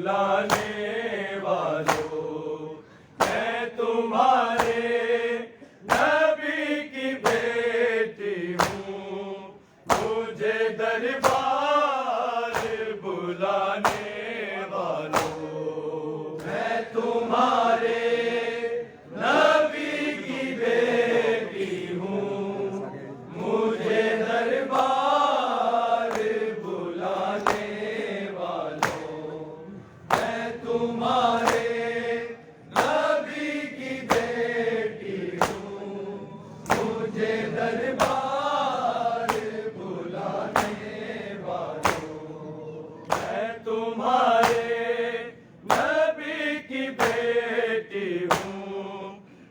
बुलाने वालों, मैं तुम्हारे नबी की बेटी हूँ, मुझे दरबार बुलाने वालों, मैं तुम्हारे नबी की बेटी हूँ, मुझे दरबार बुलाने वालों, मैं तुम्हारे नबी की बेटी हूँ, मुझे दरबार बुलाने वालों, मैं तुम्हारे नबी की बेटी हूँ,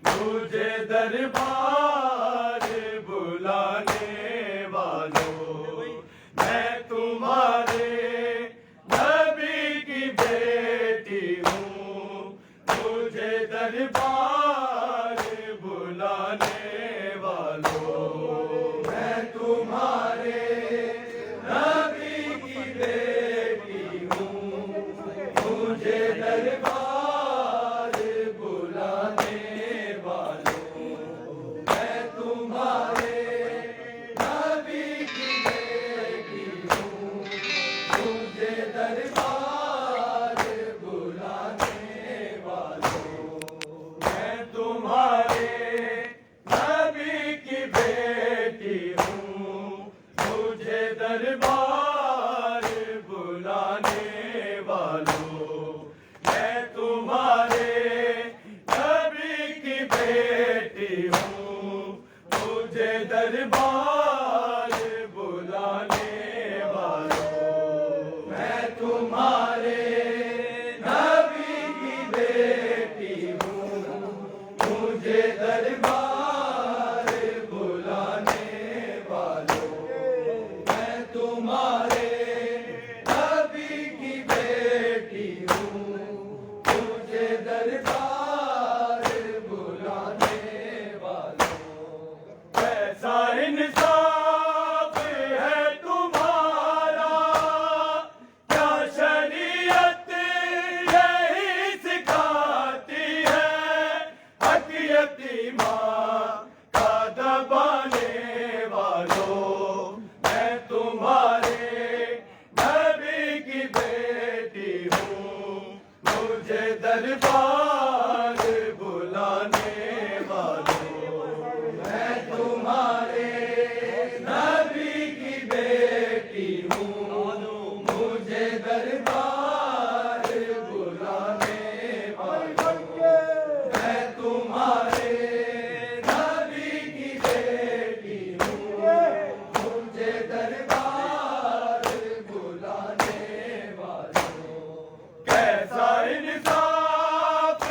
मुझे दरबार बुलाने वालों, मैं तुम्हारे नबी की बेटी हूँ, मुझे दरबार बुलाने वालों, मैं तुम्हारे नबी की बेटी हूँ, मुझे दरबार बुलाने वालों, मैं तुम्हारे नबी की बेटी हूँ, मुझे दरबार बुलाने वालों, मैं तुम्हारे नबी की बेटी हूँ, मुझे दरबार बुलाने वालों, मैं तुम्हारे नबी की बेटी हूँ, मुझे दरबार बुलाने वालों, मैं तुम्हारे नबी की बेटी हूँ, मुझे दरबार बुलाने वालों, मैं तुम्हारे नबी की बेटी हूँ, मुझे दरबार बुलाने वालों, कैसा इंसाफ है तुम्हारा, क्या शरीयत यही सिखाती है, हक यतीमा का दबाने वालों, मैं तुम्हारे नबी की बेटी हूँ, मुझे दरबार बुलाने वालों, मैं तुम्हारे नबी की बेटी हूँ, मुझे दरबार बुलाने वालों, मैं तुम्हारे नबी की बेटी हूँ, मुझे दरबार बुलाने वालों, कैसा इंसाफ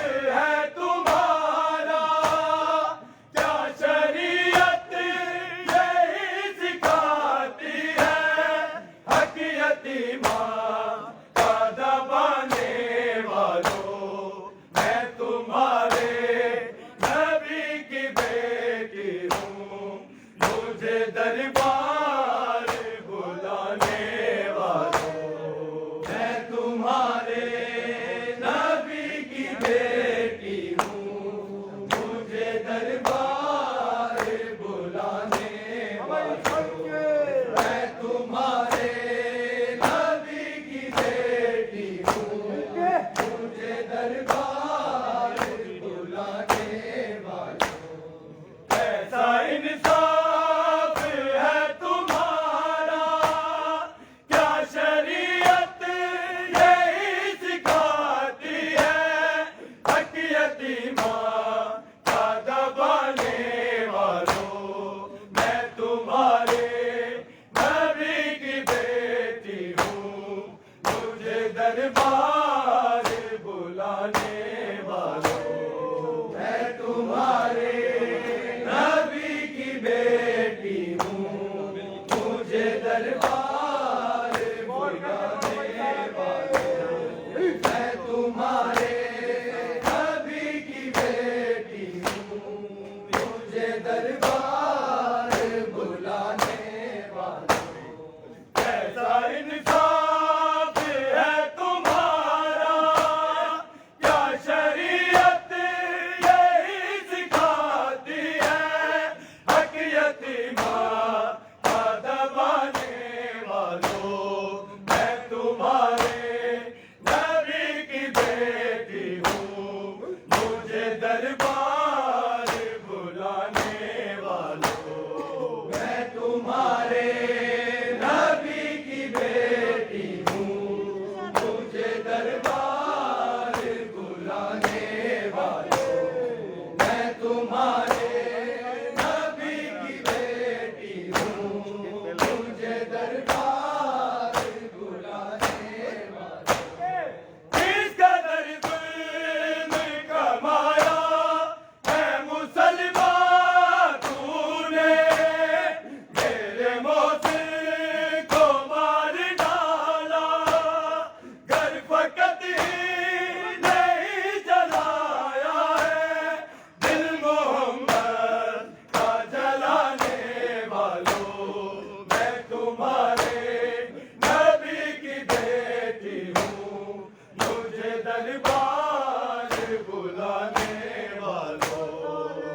मुझे दरबार बुलाने वालों,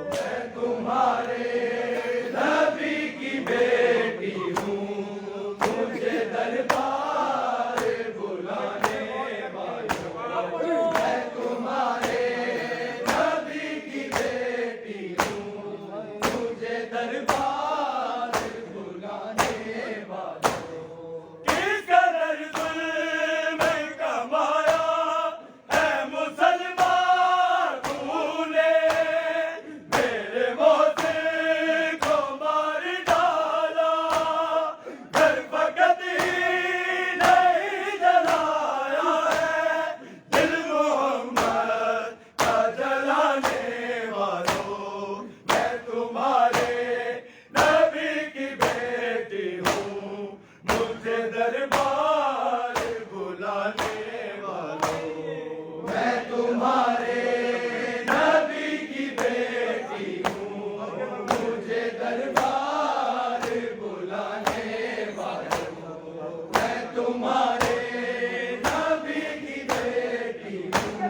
मैं तुम्हारे नबी की बेटी हूँ, मुझे दरबार बुलाने वालों, मैं तुम्हारे नबी की बेटी हूँ, मुझे दरबार बुलाने वालों। किस कदर जुल्म कमाया है मुसलमान तूने, मेरे मोहसिन को मार डाला, घर फकत ही नहीं जलाया है, दिल मोहम्मद का जलाने वालों, मैं तुम्हारे नबी की बेटी हूँ, मुझे दरबार बुलाने वालों, मैं तुम्हारे नबी की बेटी हूँ, मुझे दरबार बुलाने वालों, मैं तुम्हारे नबी की बेटी हूँ,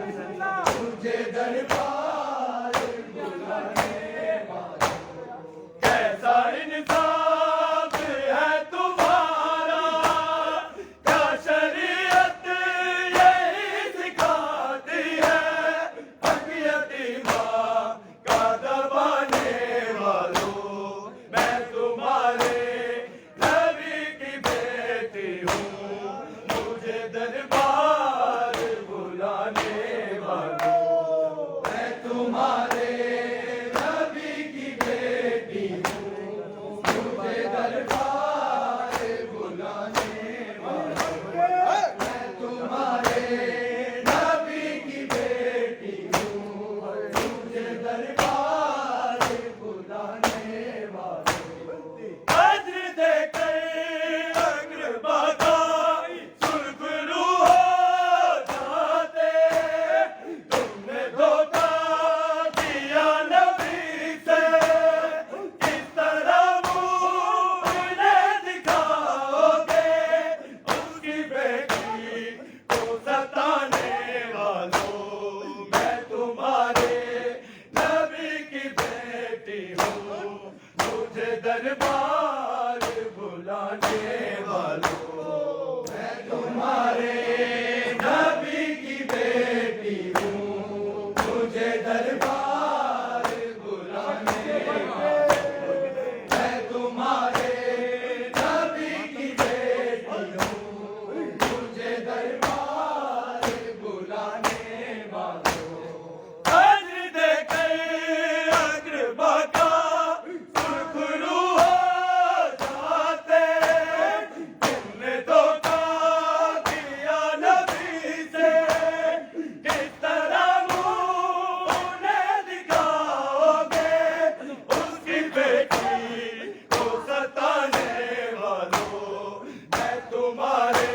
मुझे दरबार बुलाने वालों। कैसा इंसाफ है तुम्हारा, क्या शरीयत यही सिखाती है, हक यतीमा का दबाने वालों, मैं तुम्हारे नबी की बेटी हूँ, मुझे दरबार बुलाने वालों, मैं तुम्हारे नबी की बेटी हूँ, मुझे दरबार बुलाने वालों, मैं तुम्हारे नबी की बेटी हूँ, मुझे दरबार बुलाने वालों। अज्र देकर अक़रबा का सुर्ख़रू हो जाते, तुमने धोखा दिया नबी से, किस तरह मुँह उन्हें दिखाओगे, उसकी बेटी को सताने वालों, मैं तुम्हारे नबी की बेटी हूँ, मुझे दरबार बुलाने वालों, मैं तुम्हारे नबी की बेटी हूँ, मुझे दरबार बुलाने वालों, मैं तुम्हारे नबी की बेटी हूँ, मुझे दरबार बुलाने वालों। अज्र देकर अक़रबा का सुर्ख़रू हो जाते, तुमने धोखा दिया नबी से, किस तरह मुँह उन्हें दिखाओगे, उसकी बेटी को सताने वालों, मैं तुम्हारे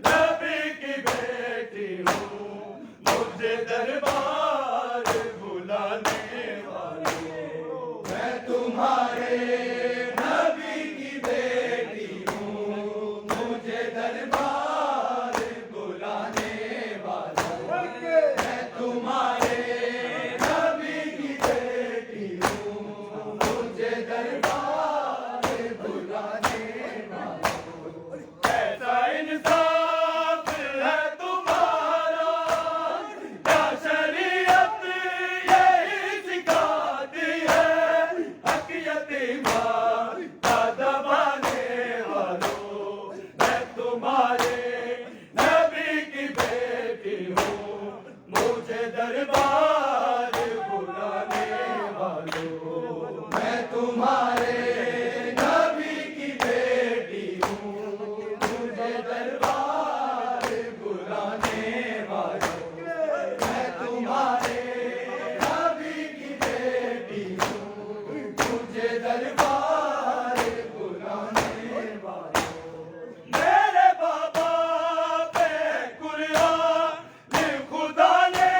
नबी की बेटी हूँ, मुझे दरबार बुलाने वालों, मैं तुम्हारे नबी की बेटी हूँ, मुझे दरबार बुलाने वालों, मैं तुम्हारे नबी की बेटी हूँ, मुझे दरबार बुलाने वालों। ऐसा इंसाफ है तुम्हारा, क्या शरीयत यही सिखाती है, हक यतीमा का दबाने वालों, मैं तुम्हारे नबी की बेटी हूँ, मुझे दरबार बुलाने वालों, मैं तुम्हारे नबी की बेटी हूँ, मुझे दरबार बुलाने वालों, मैं तुम्हारे नबी की बेटी हूँ, मुझे दरबार बुलाने वालों। मेरे बाबा पे कुरान खुदा ने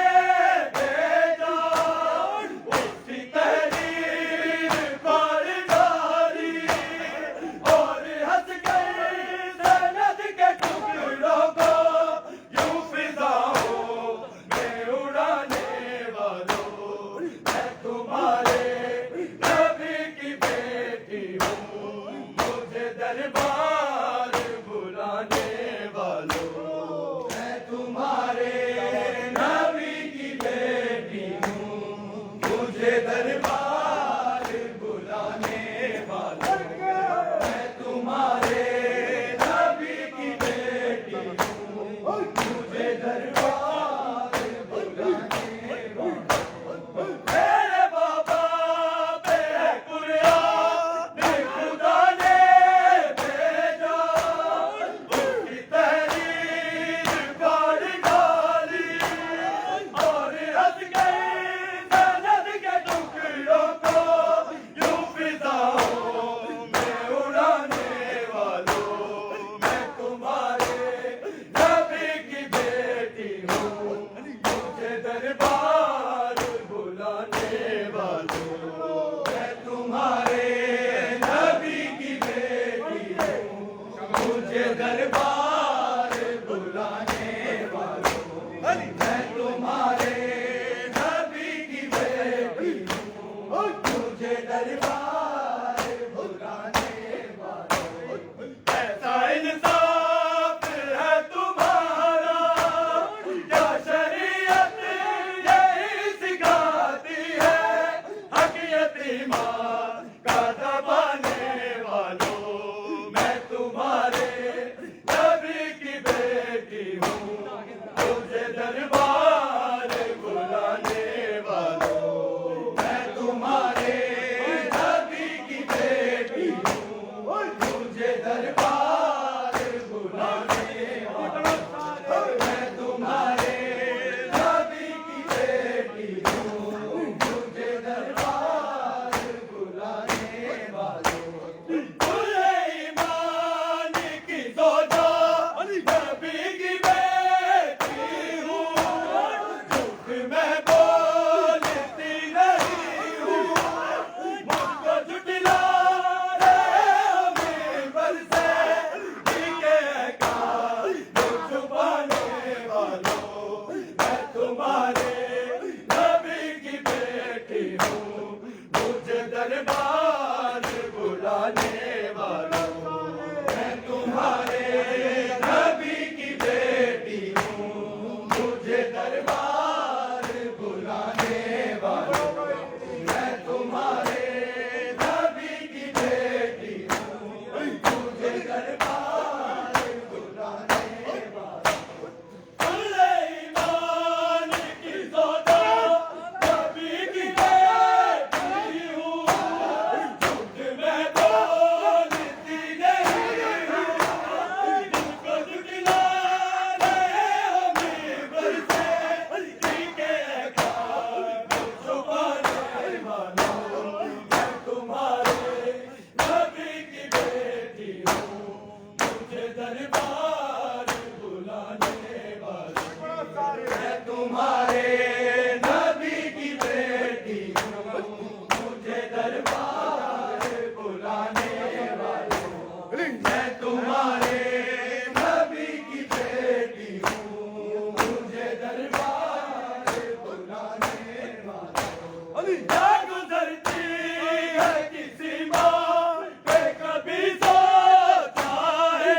दरबार बुलाने वालों, मैं तुम्हारे नबी की बेटी हूँ, मुझे दरबार बुलाने वालों। सुलेमान की सौदा नबी की बेटी हूँ, झूठ मैं बोलती नहीं हूँ, जिनको झुठलाने हो मिंबर से, ठीके छुपाने वालों, मैं तुम्हारे नबी की बेटी हूँ, मुझे दरबार बुलाने वालों, मैं तुम्हारे नबी की बेटी हूँ, मुझे दरबार बुलाने वालों, मैं तुम्हारे नबी की बेटी हूँ, मुझे दरबार बुलाने वालों। क्या गुजरती है किसी माँ पे कभी सोचा है,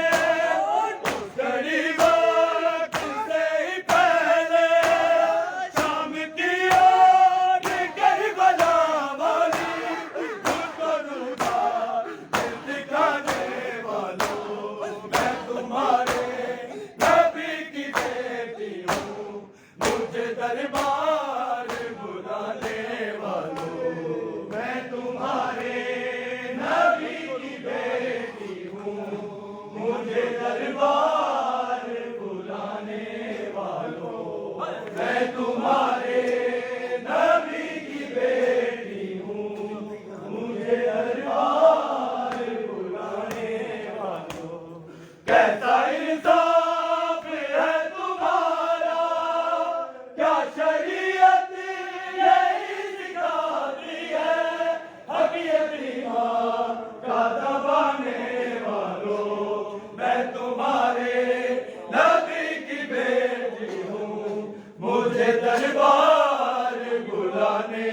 उस घड़ी वक्त से ही पहले शाम की ओर करबला वाली उसको रूठा दिल दिखाने वालों, मैं तुम्हारे नबी की बेटी हूँ, मुझे दरबार बुलाने वालों, मैं तुम्हारे नबी की बेटी हूँ, मुझे दरबार बुलाने वालों, मैं तुम्हारे नबी की बेटी हूँ, मुझे दरबार बुलाने वालों। कैसा इंसाफ है तुम्हारा, क्या शरीयत यही सिखाती है, हक यतीमा का दबाने वालों, मैं तुम्हारे नबी की बेटी हूँ, मुझे दरबार बुलाने